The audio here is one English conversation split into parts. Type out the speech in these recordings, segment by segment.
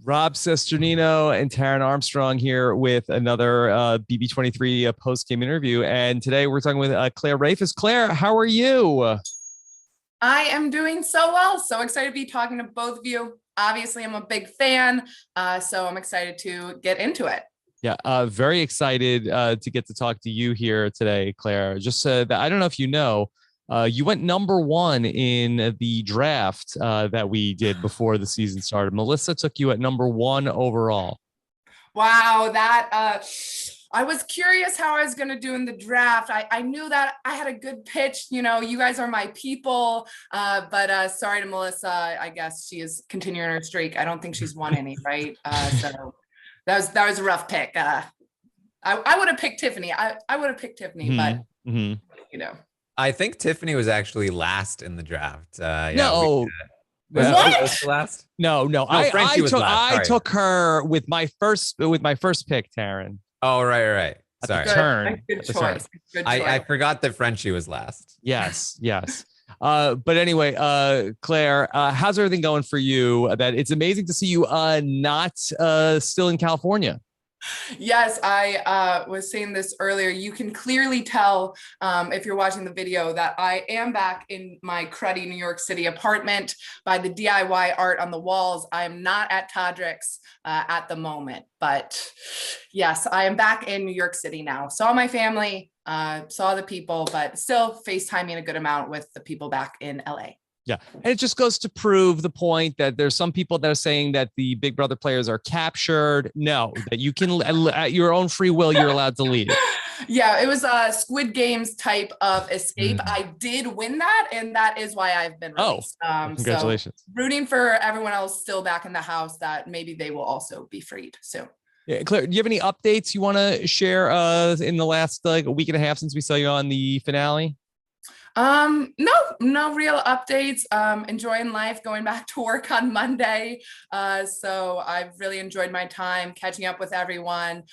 Rob Sesternino and Taryn Armstrong here with another BB23 post-game interview. And today we're talking with Claire Rehfuss. Claire, how are you? I am doing so well. So excited to be talking to both of you. Obviously, I'm a big fan, so I'm excited to get into it. Yeah, very excited to get to talk to you here today, Claire. Just that I don't know if you know, you went number one in the draft that we did before the season started. Melissa took you at number one overall. Wow, I was curious how I was going to do in the draft. I knew that I had a good pitch. You know, you guys are my people. But sorry to Melissa. I guess she is continuing her streak. I don't think she's won any, right? So that was a rough pick. I would have picked Tiffany. I would have picked Tiffany, but you know. I think Tiffany was actually last in the draft. No. What? Last? No. I took her with my first pick, Taryn. Oh, right. Sorry. Good choice. I forgot that Frenchie was last. Yes. But anyway, Claire, how's everything going for you? That it's amazing to see you not still in California. Yes, I was saying this earlier. You can clearly tell if you're watching the video that I am back in my cruddy New York City apartment by the DIY art on the walls. I am not at Todrick's at the moment, but yes, I am back in New York City now. Saw my family, saw the people, but still FaceTiming a good amount with the people back in LA. Yeah. And it just goes to prove the point that there's some people that are saying that the Big Brother players are captured. No, that you can, at your own free will, you're allowed to leave. Yeah, it was a Squid Games type of escape. I did win that, and that is why I've been released. Congratulations. So rooting for everyone else still back in the house that maybe they will also be freed soon. Yeah, Claire, do you have any updates you want to share in the last a week and a half since we saw you on the finale? No real updates. Enjoying life, going back to work on Monday. So I've really enjoyed my time catching up with everyone,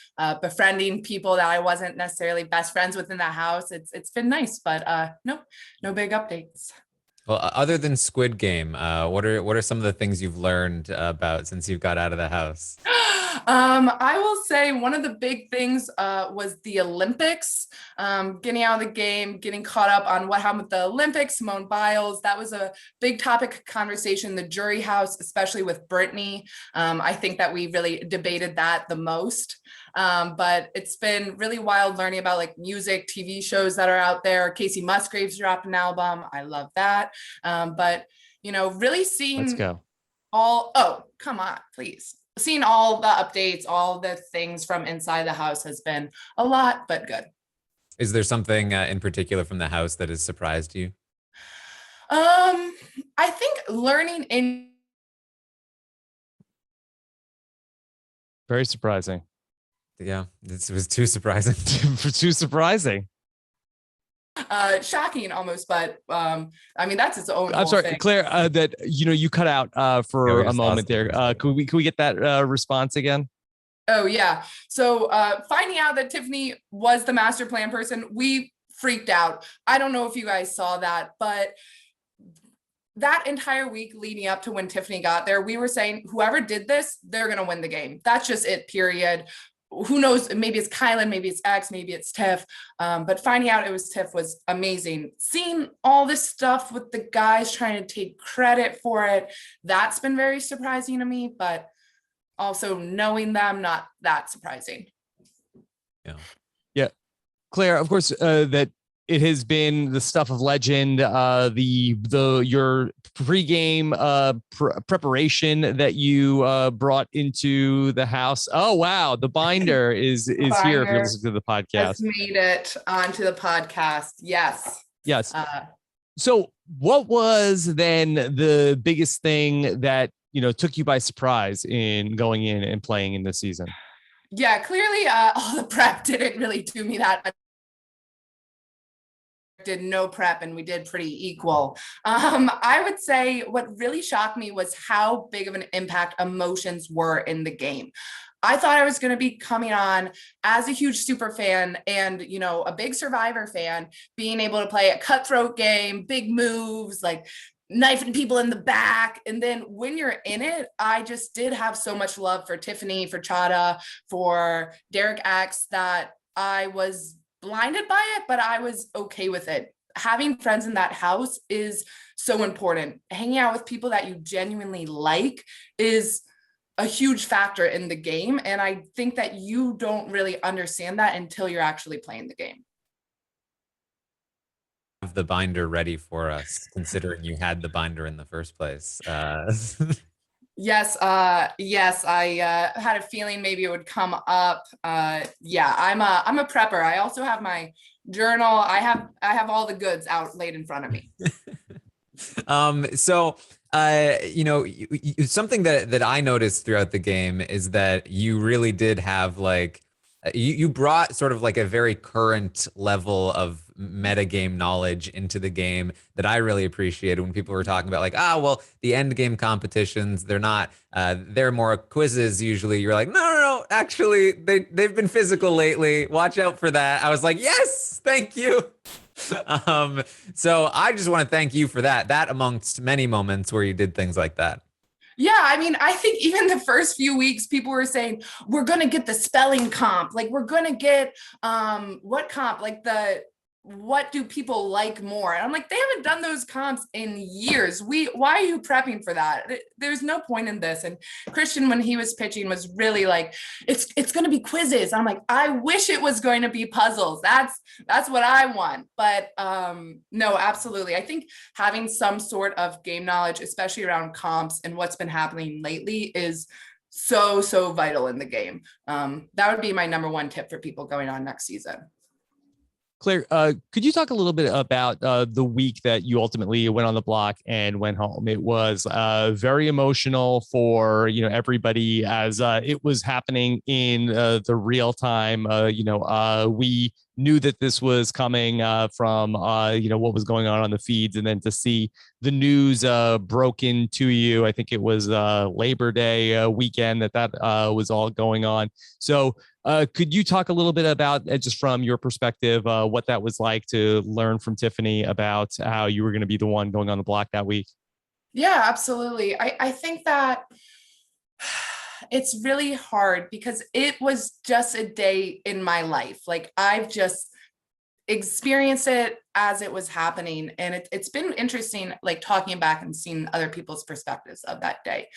befriending people that I wasn't necessarily best friends with in the house. It's been nice, but no big updates. Well, other than Squid Game, what are some of the things you've learned about since you've got out of the house? I will say one of the big things was the Olympics, getting out of the game, getting caught up on what happened with the Olympics, Simone Biles. That was a big topic of conversation, the jury house, especially with Brittany. I think that we really debated that the most. But it's been really wild learning about like music, TV shows that are out there. Casey Musgraves dropped an album. I love that. But, really seeing Let's go. Come on, please. Seeing all the updates, all the things from inside the house has been a lot, but good. Is there something in particular from the house that has surprised you? I think learning in. Very surprising. Yeah, this was too surprising. Too surprising. Shocking almost, but that's its own. I'm sorry, thing. Claire. That you cut out for a moment there. Could we get that response again? Oh yeah. So finding out that Tiffany was the master plan person, we freaked out. I don't know if you guys saw that, but that entire week leading up to when Tiffany got there, we were saying whoever did this, they're gonna win the game. That's just it. Period. Who knows, maybe it's Kylan, maybe it's X, maybe it's Tiff. But finding out it was Tiff was amazing. Seeing all this stuff with the guys trying to take credit for it, that's been very surprising to me, but also knowing them, not that surprising. Yeah. Claire, of course, that it has been the stuff of legend, your pregame preparation that you brought into the house. Oh wow, the binder is here if you're listening to the podcast. Just made it onto the podcast. Yes. So what was then the biggest thing that took you by surprise in going in and playing in this season? Yeah, clearly all the prep didn't really do me that much. Did no prep and we did pretty equal. I would say what really shocked me was how big of an impact emotions were in the game. I thought I was going to be coming on as a huge super fan and, a big Survivor fan, being able to play a cutthroat game, big moves, like knifing people in the back. And then when you're in it, I just did have so much love for Tiffany, for Chada, for Derek X, that I was blinded by it, but I was okay with it. Having friends in that house is so important. Hanging out with people that you genuinely like is a huge factor in the game. And I think that you don't really understand that until you're actually playing the game. Have the binder ready for us, considering you had the binder in the first place. Yes, yes, I had a feeling maybe it would come up. Yeah, I'm a prepper. I also have my journal. I have all the goods out laid in front of me. So you know, something that I noticed throughout the game is that you really did have like you brought sort of like a very current level of metagame knowledge into the game that I really appreciated when people were talking about like, well, the end game competitions, they're not, they're more quizzes usually. You're like, no, actually, they've been physical lately. Watch out for that. I was like, yes, thank you. So I just want to thank you for that amongst many moments where you did things like that. Yeah, I mean, I think even the first few weeks, people were saying, we're going to get the spelling comp. Like, we're going to get, what comp? Like what do people like more? And I'm like, they haven't done those comps in years. Why are you prepping for that? There's no point in this. And Christian, when he was pitching, was really like, it's going to be quizzes. I'm like, I wish it was going to be puzzles. That's what I want. But no, absolutely. I think having some sort of game knowledge, especially around comps and what's been happening lately, is so vital in the game. That would be my number one tip for people going on next season. Claire, could you talk a little bit about the week that you ultimately went on the block and went home? It was very emotional for everybody as it was happening in the real time. We knew that this was coming from what was going on the feeds, and then to see the news broken to you. I think it was Labor Day weekend that was all going on. So could you talk a little bit about, just from your perspective, what that was like to learn from Tiffany about how you were going to be the one going on the block that week? Yeah, absolutely. I think that it's really hard because it was just a day in my life. Like, I've just experienced it as it was happening. And it's been interesting, like talking back and seeing other people's perspectives of that day.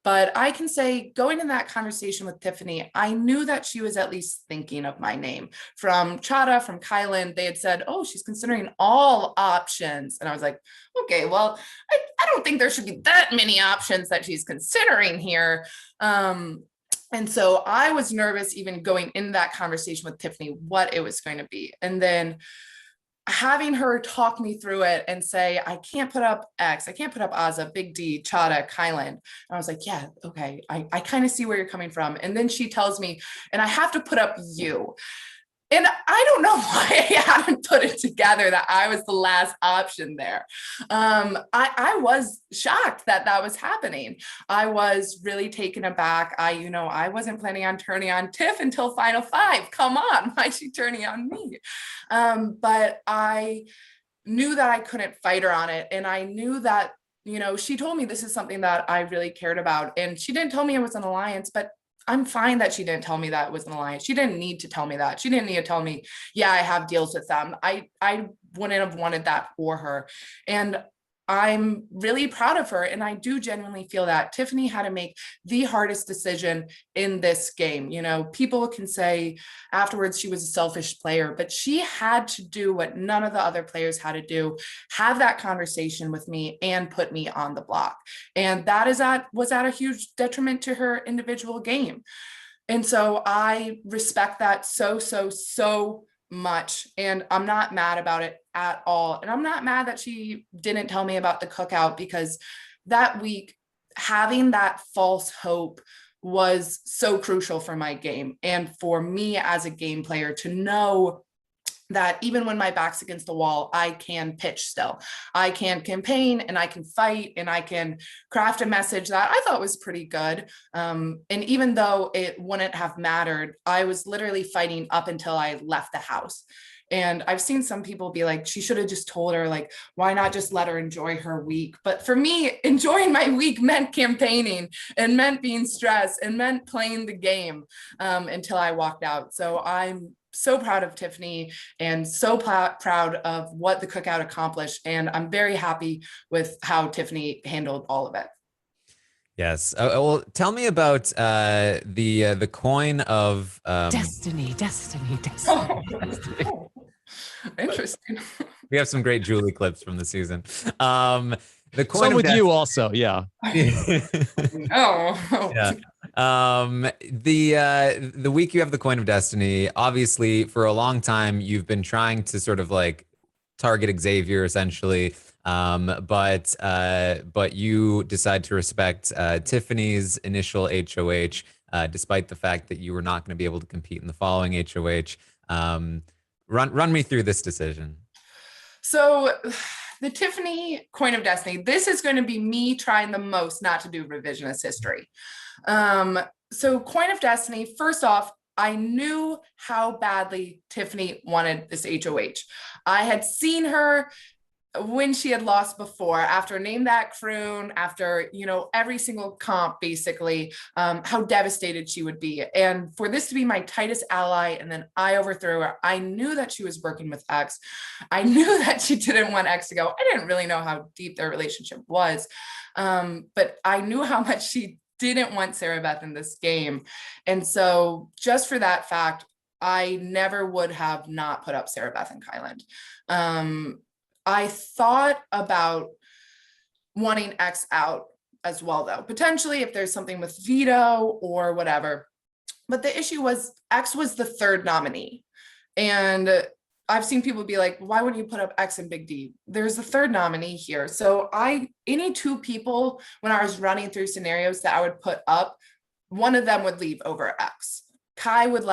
But I can say, going in that conversation with Tiffany, I knew that she was at least thinking of my name. From Chada, from Kylan, they had said, oh, she's considering all options. And I was like, okay, well, I don't think there should be that many options that she's considering here. And so I was nervous even going into that conversation with Tiffany, what it was going to be. And then having her talk me through it and say, I can't put up X, I can't put up Azza, Big D, Chada, Kylan. And I was like, yeah, okay, I kind of see where you're coming from. And then she tells me, and I have to put up you. And I don't know why I hadn't put it together that I was the last option there. I was shocked that was happening. I was really taken aback. I wasn't planning on turning on Tiff until Final Five. Come on, why is she turning on me? But I knew that I couldn't fight her on it. And I knew that, she told me this is something that I really cared about. And she didn't tell me it was an alliance, but I'm fine that she didn't tell me that it was an alliance. She didn't need to tell me that. She didn't need to tell me, yeah, I have deals with them. I wouldn't have wanted that for her. And I'm really proud of her. And I do genuinely feel that Tiffany had to make the hardest decision in this game. People can say afterwards she was a selfish player, but she had to do what none of the other players had to do, have that conversation with me and put me on the block. And that was at a huge detriment to her individual game. And so I respect that so much, and I'm not mad about it at all. And I'm not mad that she didn't tell me about the cookout, because that week having that false hope was so crucial for my game and for me as a game player to know that even when my back's against the wall, I can pitch still. I can campaign and I can fight and I can craft a message that I thought was pretty good. And even though it wouldn't have mattered, I was literally fighting up until I left the house. And I've seen some people be like, she should have just told her, like, why not just let her enjoy her week? But for me, enjoying my week meant campaigning and meant being stressed and meant playing the game until I walked out. So I'm so proud of Tiffany and so proud of what the cookout accomplished. And I'm very happy with how Tiffany handled all of it. Yes. Well, tell me about the coin of Destiny. Oh, interesting. We have some great Julie clips from the season. The coin Some of with you also, yeah. Oh, Yeah. The week you have the coin of destiny, obviously for a long time you've been trying to sort of like target Xavier essentially. But you decide to respect Tiffany's initial HOH, despite the fact that you were not going to be able to compete in the following HOH. Run me through this decision. so the Tiffany coin of destiny, this is going to be me trying the most not to do revisionist history. So coin of destiny, first off, I knew how badly Tiffany wanted this HOH. I had seen her when she had lost before, after Name That Croon, after, every single comp, basically, how devastated she would be. And for this to be my tightest ally, and then I overthrew her, I knew that she was working with X. I knew that she didn't want X to go. I didn't really know how deep their relationship was, but I knew how much she didn't want Sarah Beth in this game. And so just for that fact, I never would have not put up Sarah Beth and Kyland. I thought about wanting X out as well, though, potentially if there's something with veto or whatever. But the issue was X was the third nominee. And I've seen people be like, why wouldn't you put up X and Big D? There's a third nominee here. So any two people, when I was running through scenarios that I would put up, one of them would leave over X. Kai would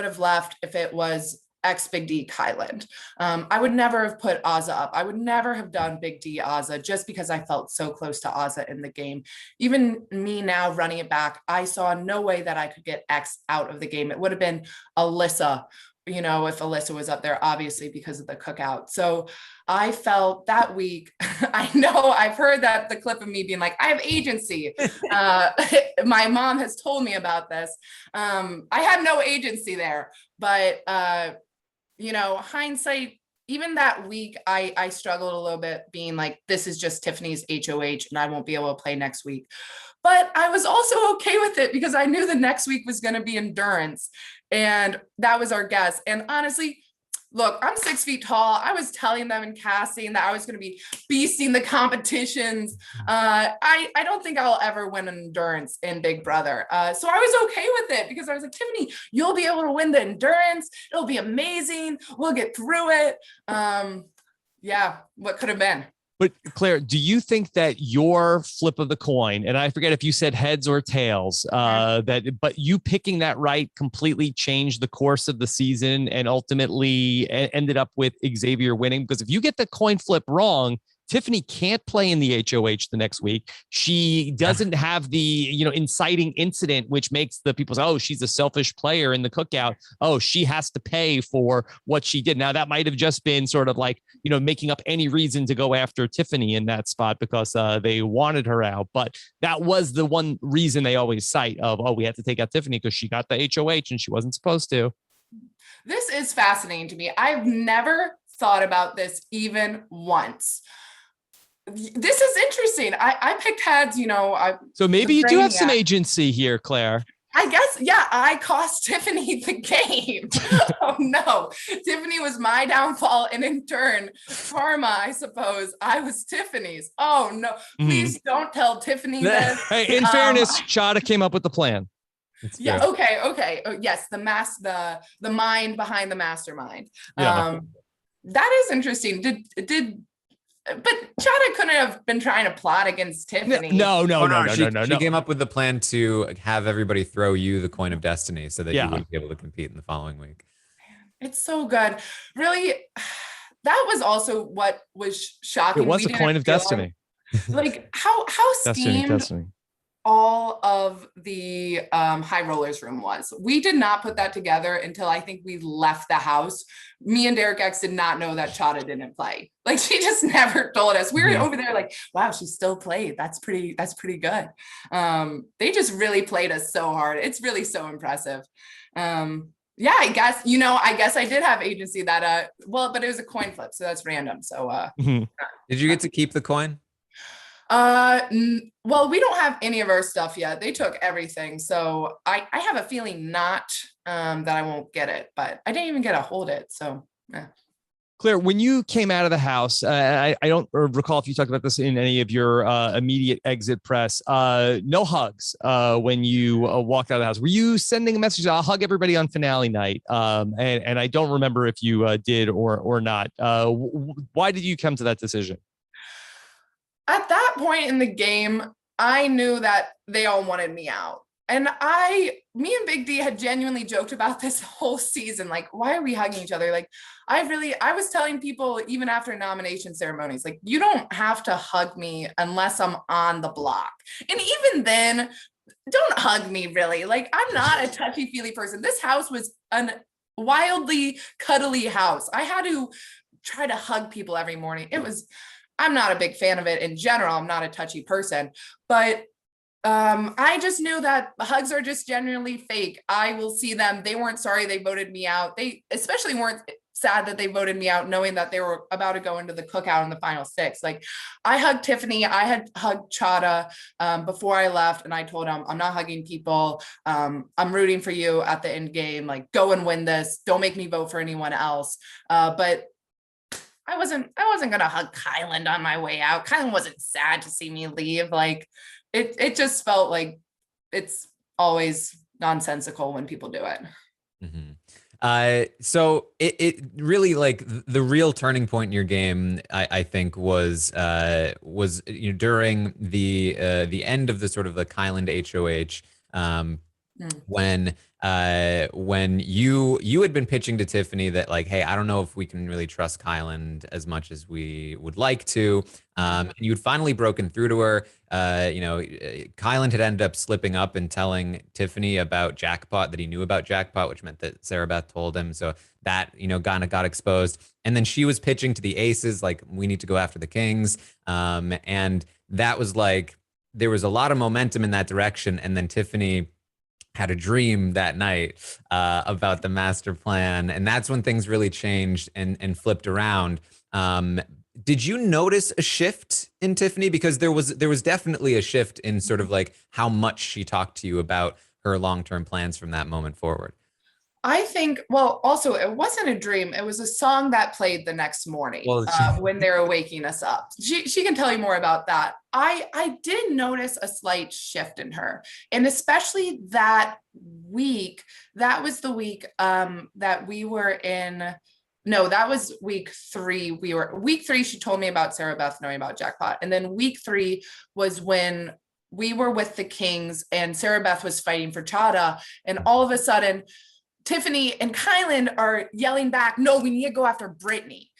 have left if it was X Big D Kyland. I would never have put Azza up. I would never have done Big D Azza just because I felt so close to Azza in the game. Even me now running it back, I saw no way that I could get X out of the game. It would have been Alyssa, if Alyssa was up there, obviously because of the cookout. So I felt that week, I know I've heard that the clip of me being like, I have agency. My mom has told me about this. I had no agency there, but hindsight, even that week, I struggled a little bit being like, this is just Tiffany's HOH and I won't be able to play next week. But I was also okay with it because I knew the next week was going to be endurance. And that was our guess. And honestly, look, I'm 6 feet tall. I was telling them in casting that I was going to be beasting the competitions. I don't think I'll ever win an endurance in Big Brother. So I was okay with it because I was like, Tiffany, you'll be able to win the endurance. It'll be amazing. We'll get through it. Yeah, what could have been. But Claire, do you think that your flip of the coin, and I forget if you said heads or tails, but you picking that right completely changed the course of the season and ultimately ended up with Xavier winning? Because if you get the coin flip wrong, Tiffany can't play in the HOH the next week. She doesn't have the, inciting incident, which makes the people say, oh, she's a selfish player in the cookout. Oh, she has to pay for what she did. Now that might've just been sort of like, making up any reason to go after Tiffany in that spot because they wanted her out. But that was the one reason they always cite of, oh, we had to take out Tiffany because she got the HOH and she wasn't supposed to. This is fascinating to me. I've never thought about this even once. This is interesting. I picked heads, So maybe you do have some agency here, Claire. I guess, yeah, I cost Tiffany the game. Oh no, Tiffany was my downfall. And in turn, karma, I suppose, I was Tiffany's. Oh no, please don't tell Tiffany this. Hey, in fairness, Chada came up with the plan. Yeah, okay. Oh, yes, the mind behind the mastermind. Yeah. That is interesting. But Chada couldn't have been trying to plot against Tiffany. No. She came up with the plan to have everybody throw you the coin of destiny so that you wouldn't be able to compete in the following week. It's so good. Really, that was also what was shocking. It was a coin of destiny. Like how steamed Destiny. all of the high rollers room was. We did not put that together until I think we left the house. Me and Derek X did not know that Chada didn't play. Like, she just never told us. We were over there like, wow, she still played. That's pretty good. They just really played us so hard. It's really so impressive. Yeah, I guess, I did have agency that, but it was a coin flip, so that's random. So, Did you get to keep the coin? Well, we don't have any of our stuff yet. They took everything. So I have a feeling not, that I won't get it, but I didn't even get to hold it. So, yeah. Claire, when you came out of the house, I don't recall if you talked about this in any of your immediate exit press. No hugs when you walked out of the house. Were you sending a message? I'll hug everybody on finale night. And I don't remember if you did or not. Why did you come to that decision? At that point in the game, I knew that they all wanted me out. And me and Big D had genuinely joked about this whole season. Like, why are we hugging each other? Like, I was telling people even after nomination ceremonies, like, you don't have to hug me unless I'm on the block. And even then, don't hug me, really. Like, I'm not a touchy-feely person. This house was a wildly cuddly house. I had to try to hug people every morning. I'm not a big fan of it in general. I'm not a touchy person, but I just knew that hugs are just genuinely fake. I will see them. They weren't sorry they voted me out. They especially weren't sad that they voted me out, knowing that they were about to go into the cookout in the final 6. Like, I hugged Tiffany. I had hugged Chada before I left, and I told him, I'm not hugging people. I'm rooting for you at the end game. Like, go and win this. Don't make me vote for anyone else. But I wasn't gonna hug Kyland on my way out. Kyland wasn't sad to see me leave. Like, it just felt like it's always nonsensical when people do it. So it really, like, the real turning point in your game, I think was during the end of the sort of the Kyland HOH, when you had been pitching to Tiffany that, like, hey, I don't know if we can really trust Kyland as much as we would like to. And you'd finally broken through to her. Kyland had ended up slipping up and telling Tiffany about Jackpot, that he knew about Jackpot, which meant that Sarah Beth told him. So that, kind of got exposed. And then she was pitching to the aces, like, we need to go after the kings. And that was like, there was a lot of momentum in that direction. And then Tiffany had a dream that night about the master plan, and that's when things really changed and flipped around. Did you notice a shift in Tiffany? Because there was definitely a shift in sort of like how much she talked to you about her long-term plans from that moment forward. I think, well, also, it wasn't a dream. It was a song that played the next morning when they were waking us up. She can tell you more about that. I did notice a slight shift in her. And especially that week, that was the week that we were in. No, that was week 3. Week 3, she told me about Sarah Beth knowing about Jackpot. And then week 3 was when we were with the Kings and Sarah Beth was fighting for Chada. And all of a sudden, Tiffany and Kyland are yelling back, no, we need to go after Brittany.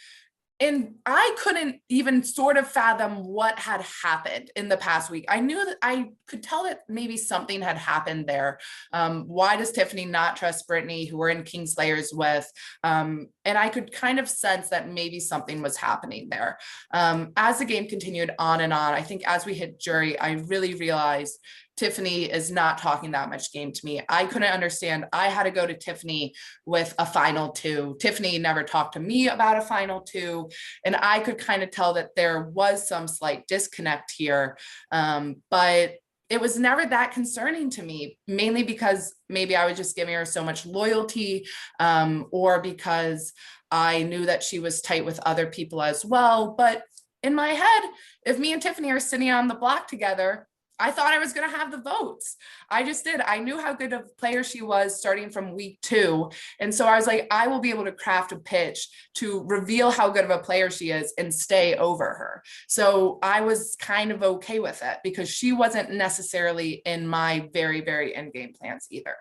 And I couldn't even sort of fathom what had happened in the past week. I knew that I could tell that maybe something had happened there. Why does Tiffany not trust Brittany, who we're in Kingslayers with? And I could kind of sense that maybe something was happening there. As the game continued on and on, I think as we hit jury, I really realized Tiffany is not talking that much game to me. I couldn't understand. I had to go to Tiffany with a final 2. Tiffany never talked to me about a final 2. And I could kind of tell that there was some slight disconnect here. But it was never that concerning to me, mainly because maybe I was just giving her so much loyalty, or because I knew that she was tight with other people as well. But in my head, if me and Tiffany are sitting on the block together, I thought I was going to have the votes. I just did. I knew how good of a player she was starting from week 2. And so I was like, I will be able to craft a pitch to reveal how good of a player she is and stay over her. So I was kind of okay with it because she wasn't necessarily in my very, very end game plans either.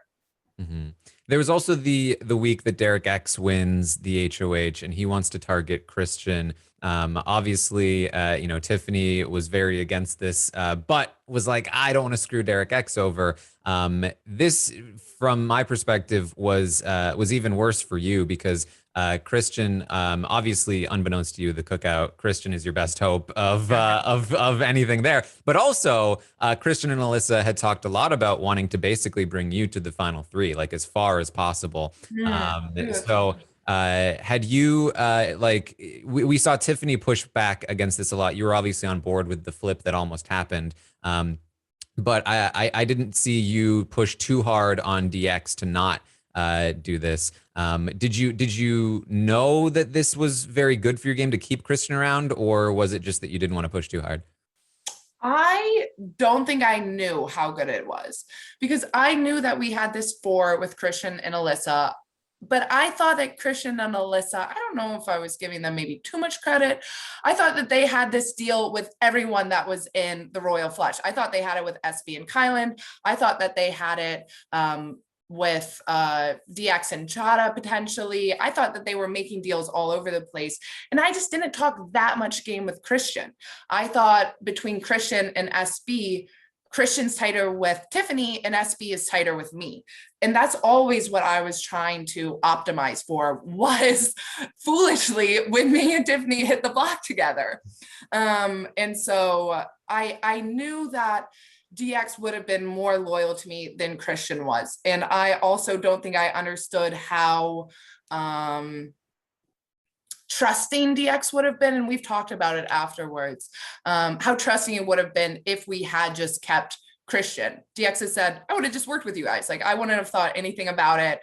Mm-hmm. There was also the week that Derek X wins the HOH and he wants to target Christian. Obviously, Tiffany was very against this, but was like, I don't want to screw Derek X over. This, from my perspective, was even worse for you because Christian, obviously, unbeknownst to you, the cookout, Christian is your best hope of anything there. But also, Christian and Alyssa had talked a lot about wanting to basically bring you to the final three, like as far as possible. So had you we saw Tiffany push back against this a lot. You were obviously on board with the flip that almost happened. But I didn't see you push too hard on DX to not do this. Did you know that this was very good for your game to keep Christian around, or was it just that you didn't want to push too hard? I don't think I knew how good it was because I knew that we had this 4 with Christian and Alyssa. But I thought that Christian and Alyssa, I don't know if I was giving them maybe too much credit. I thought that they had this deal with everyone that was in the Royal Flush. I thought they had it with SB and Kylan. I thought that they had it with DX and Chada potentially. I thought that they were making deals all over the place. And I just didn't talk that much game with Christian. I thought between Christian and SB, Christian's tighter with Tiffany and SB is tighter with me. And that's always what I was trying to optimize for, was foolishly when me and Tiffany hit the block together. And so I knew that DX would have been more loyal to me than Christian was. And I also don't think I understood how trusting DX would have been, and we've talked about it afterwards, how trusting it would have been if we had just kept Christian. DX has said, I would have just worked with you guys. Like, I wouldn't have thought anything about it.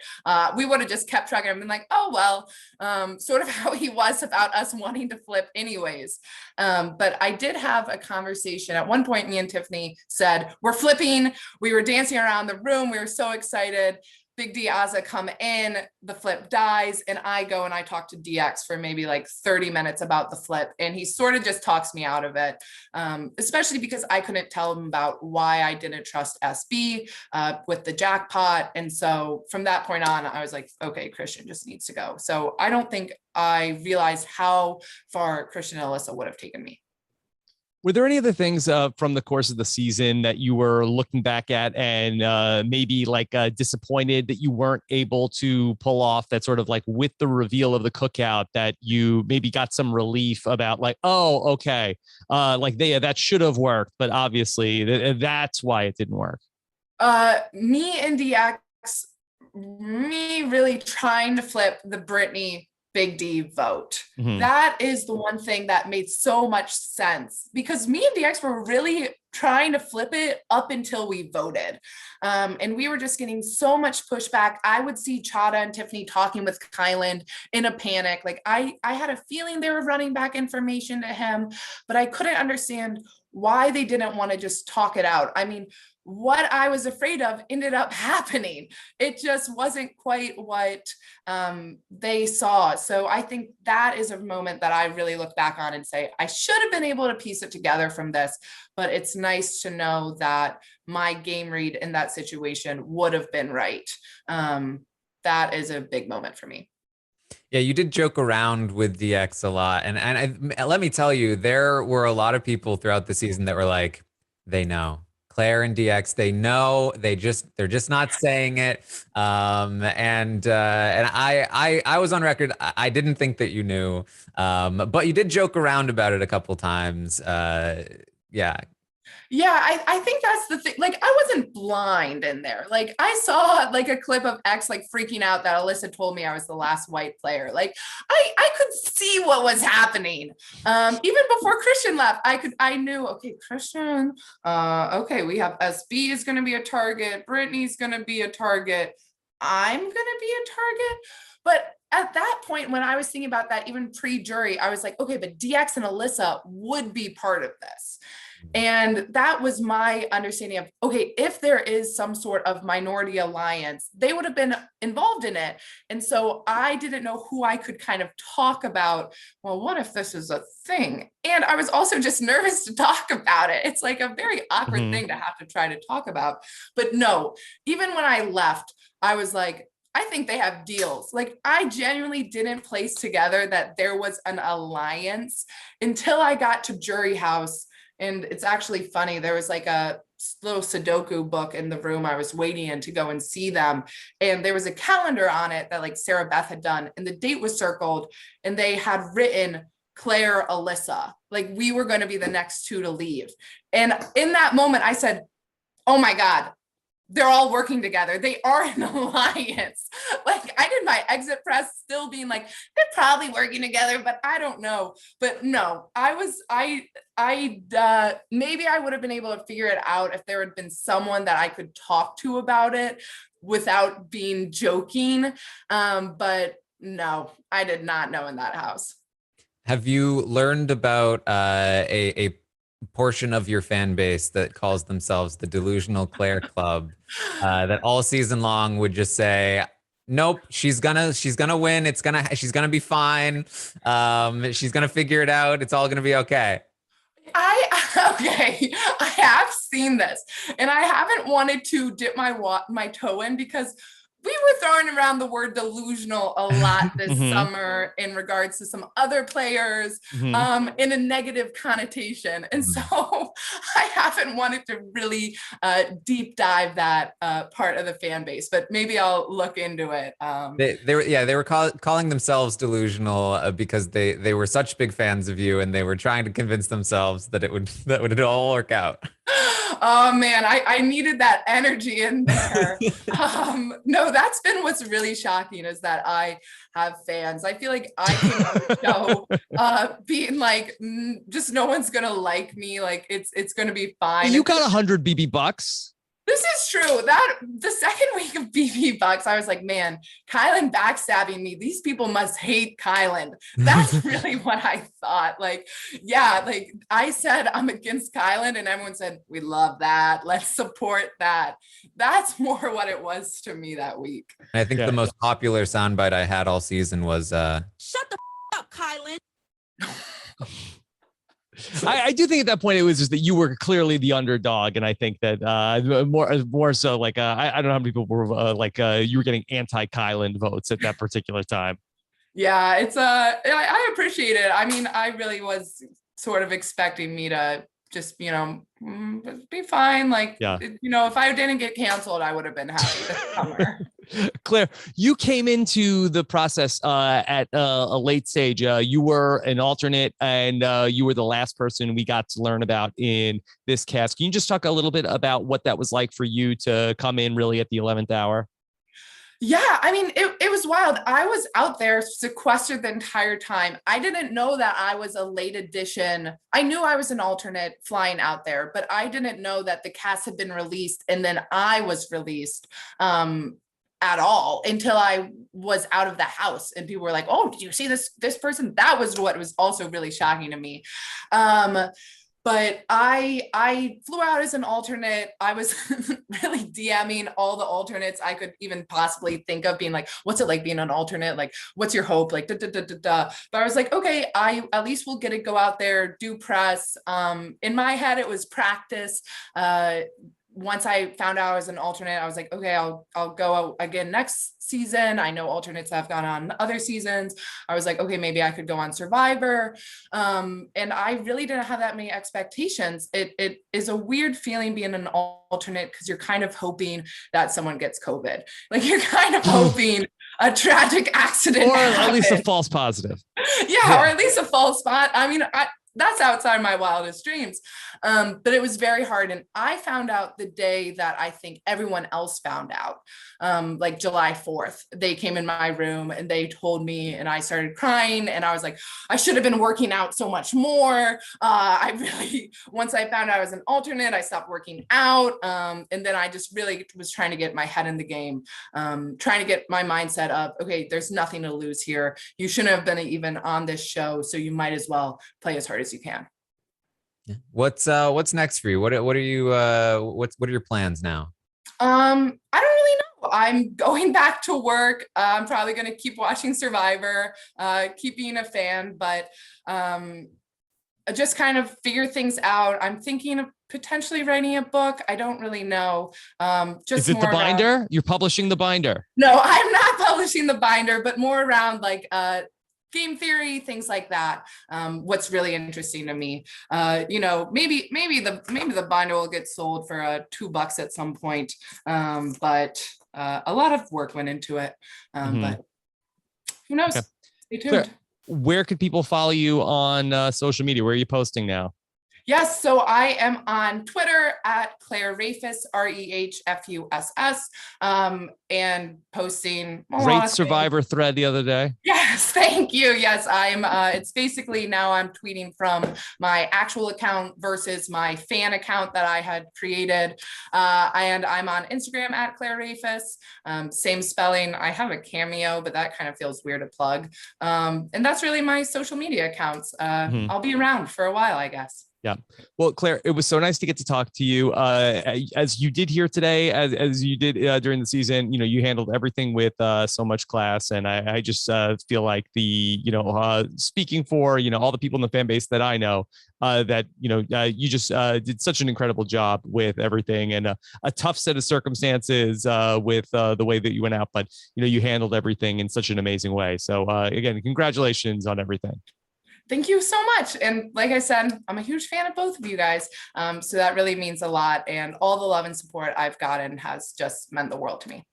We would have just kept trucking and been like, oh, well, sort of how he was about us wanting to flip anyways. But I did have a conversation. At one point, me and Tiffany said, we're flipping. We were dancing around the room. We were so excited. Big D Azza come in, the flip dies, and I go and I talk to DX for maybe like 30 minutes about the flip, and he sort of just talks me out of it, especially because I couldn't tell him about why I didn't trust SB with the jackpot. And so from that point on, I was like, okay, Christian just needs to go. So I don't think I realized how far Christian and Alyssa would have taken me. Were there any other things from the course of the season that you were looking back at and maybe like disappointed that you weren't able to pull off, that sort of like with the reveal of the cookout that you maybe got some relief about, like, oh, okay, like that should have worked, but obviously that's why it didn't work? Me and DX, me really trying to flip the Britney Big D vote. Mm-hmm. That is the one thing that made so much sense, because me and DX were really trying to flip it up until we voted. And we were just getting so much pushback. I would see Chada and Tiffany talking with Kylan in a panic. Like I had a feeling they were running back information to him, but I couldn't understand why they didn't want to just talk it out. I mean, what I was afraid of ended up happening. It just wasn't quite what they saw. So I think that is a moment that I really look back on and say, I should have been able to piece it together from this, but it's nice to know that my game read in that situation would have been right. That is a big moment for me. Yeah, you did joke around with DX a lot. And let me tell you, there were a lot of people throughout the season that were like, they know. Claire and DX, they know, they're just not saying it. And I was on record. I didn't think that you knew, but you did joke around about it a couple times. Yeah. Yeah, I think that's the thing. Like, I wasn't blind in there. Like, I saw like a clip of X like freaking out that Alyssa told me I was the last white player. Like, I could see what was happening. Even before Christian left, I knew, okay, Christian, okay, we have SB is going to be a target. Brittany's going to be a target. I'm going to be a target. But at that point, when I was thinking about that, even pre-jury, I was like, okay, but DX and Alyssa would be part of this. And that was my understanding of, okay, if there is some sort of minority alliance, they would have been involved in it. And so I didn't know who I could kind of talk about. Well, what if this is a thing? And I was also just nervous to talk about it. It's like a very awkward thing to have to try to talk about. But no, even when I left, I was like, I think they have deals. Like, I genuinely didn't place together that there was an alliance until I got to Jury House. And it's actually funny. There was like a little Sudoku book in the room I was waiting in to go and see them. And there was a calendar on it that like Sarah Beth had done. And the date was circled and they had written Claire, Alyssa. Like, we were going to be the next two to leave. And in that moment, I said, oh my God, they're all working together. They are an alliance. Like, I did my exit press still being like, they're probably working together, but I don't know. But no, maybe I would have been able to figure it out if there had been someone that I could talk to about it without being joking. But no, I did not know in that house. Have you learned about a portion of your fan base that calls themselves the Delusional Claire Club, that all season long would just say, nope, she's gonna win, she's gonna be fine, she's gonna figure it out, it's all gonna be okay? Okay, I have seen this, and I haven't wanted to dip my toe in because we were throwing around the word delusional a lot this summer in regards to some other players, in a negative connotation. And so I haven't wanted to really deep dive that part of the fan base, but maybe I'll look into it. They were calling themselves delusional because they were such big fans of you, and they were trying to convince themselves that it would all work out. Oh man, I needed that energy in there. No, that's been what's really shocking is that I have fans. I feel like I came on the show being like, just no one's gonna like me. Like, it's gonna be fine. You got 100 BB bucks. This is true. That the second week of BB Bucks, I was like, man, Kylan backstabbing me. These people must hate Kylan. That's really what I thought. Like, yeah, like I said, I'm against Kylan, and everyone said, we love that. Let's support that. That's more what it was to me that week. I think the most popular soundbite I had all season was shut the up, Kylan. I do think at that point it was just that you were clearly the underdog, and I think that more so like I don't know how many people were you were getting anti-Kylan votes at that particular time. Yeah, it's I appreciate it. I mean, I really was sort of expecting me to just be fine. Like, if I didn't get canceled, I would have been happy this summer. Claire, you came into the process at a late stage. You were an alternate, and you were the last person we got to learn about in this cast. Can you just talk a little bit about what that was like for you to come in really at the 11th hour? Yeah, I mean, it was wild. I was out there sequestered the entire time. I didn't know that I was a late addition. I knew I was an alternate flying out there, but I didn't know that the cast had been released and then I was released at all until I was out of the house. And people were like, oh, did you see this person? That was what was also really shocking to me. But I flew out as an alternate. I was really DMing all the alternates I could even possibly think of, being like, what's it like being an alternate? Like, what's your hope? Like, But I was like, okay, I at least will get to go out there, do press. In my head, it was practice. Once I found out I was an alternate, I was like, okay, I'll go again next season. I know alternates have gone on other seasons. I was like, okay, maybe I could go on Survivor. And I really didn't have that many expectations. It is a weird feeling being an alternate because you're kind of hoping that someone gets COVID. Like, you're kind of hoping a tragic accident or at happens. least a false positive. Yeah, or at least a false spot. I mean, that's outside my wildest dreams. But it was very hard. And I found out the day that I think everyone else found out, like July 4th. They came in my room and they told me, and I started crying. And I was like, I should have been working out so much more. Once I found out I was an alternate, I stopped working out. And then I just really was trying to get my head in the game, trying to get my mindset up. Okay, there's nothing to lose here. You shouldn't have been even on this show. So you might as well play as hard as you can. What's next for you? What are you what are your plans now? I don't really know. I'm going back to work. I'm probably going to keep watching Survivor, keep being a fan, but just kind of figure things out. I'm thinking of potentially writing a book. I don't really know. Just Is it the more around- binder? You're publishing the binder. No, I'm not publishing the binder, but more around like game theory, things like that. What's really interesting to me. You know, maybe the binder will get sold for $2 at some point. But a lot of work went into it. But who knows? Okay. Stay tuned. Claire, where could people follow you on social media? Where are you posting now? Yes, so I am on Twitter at Claire Rehfuss, Rehfuss, and posting a lot Great of things. Survivor thread the other day. Yes, thank you. Yes, I'm. It's basically now I'm tweeting from my actual account versus my fan account that I had created, and I'm on Instagram at Claire Rehfuss. Same spelling. I have a Cameo, but that kind of feels weird to plug. And that's really my social media accounts. I'll be around for a while, I guess. Yeah. Well, Claire, it was so nice to get to talk to you. As you did here today, as you did during the season, you know, you handled everything with so much class. And I just feel like speaking for, you know, all the people in the fan base that I know, that, you know, you just did such an incredible job with everything, and a tough set of circumstances with the way that you went out. But, you know, you handled everything in such an amazing way. So again, congratulations on everything. Thank you so much. And like I said, I'm a huge fan of both of you guys. So that really means a lot. And all the love and support I've gotten has just meant the world to me.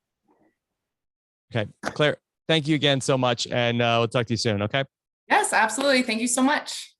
Okay. Claire, thank you again so much. And we'll talk to you soon. Okay. Yes, absolutely. Thank you so much.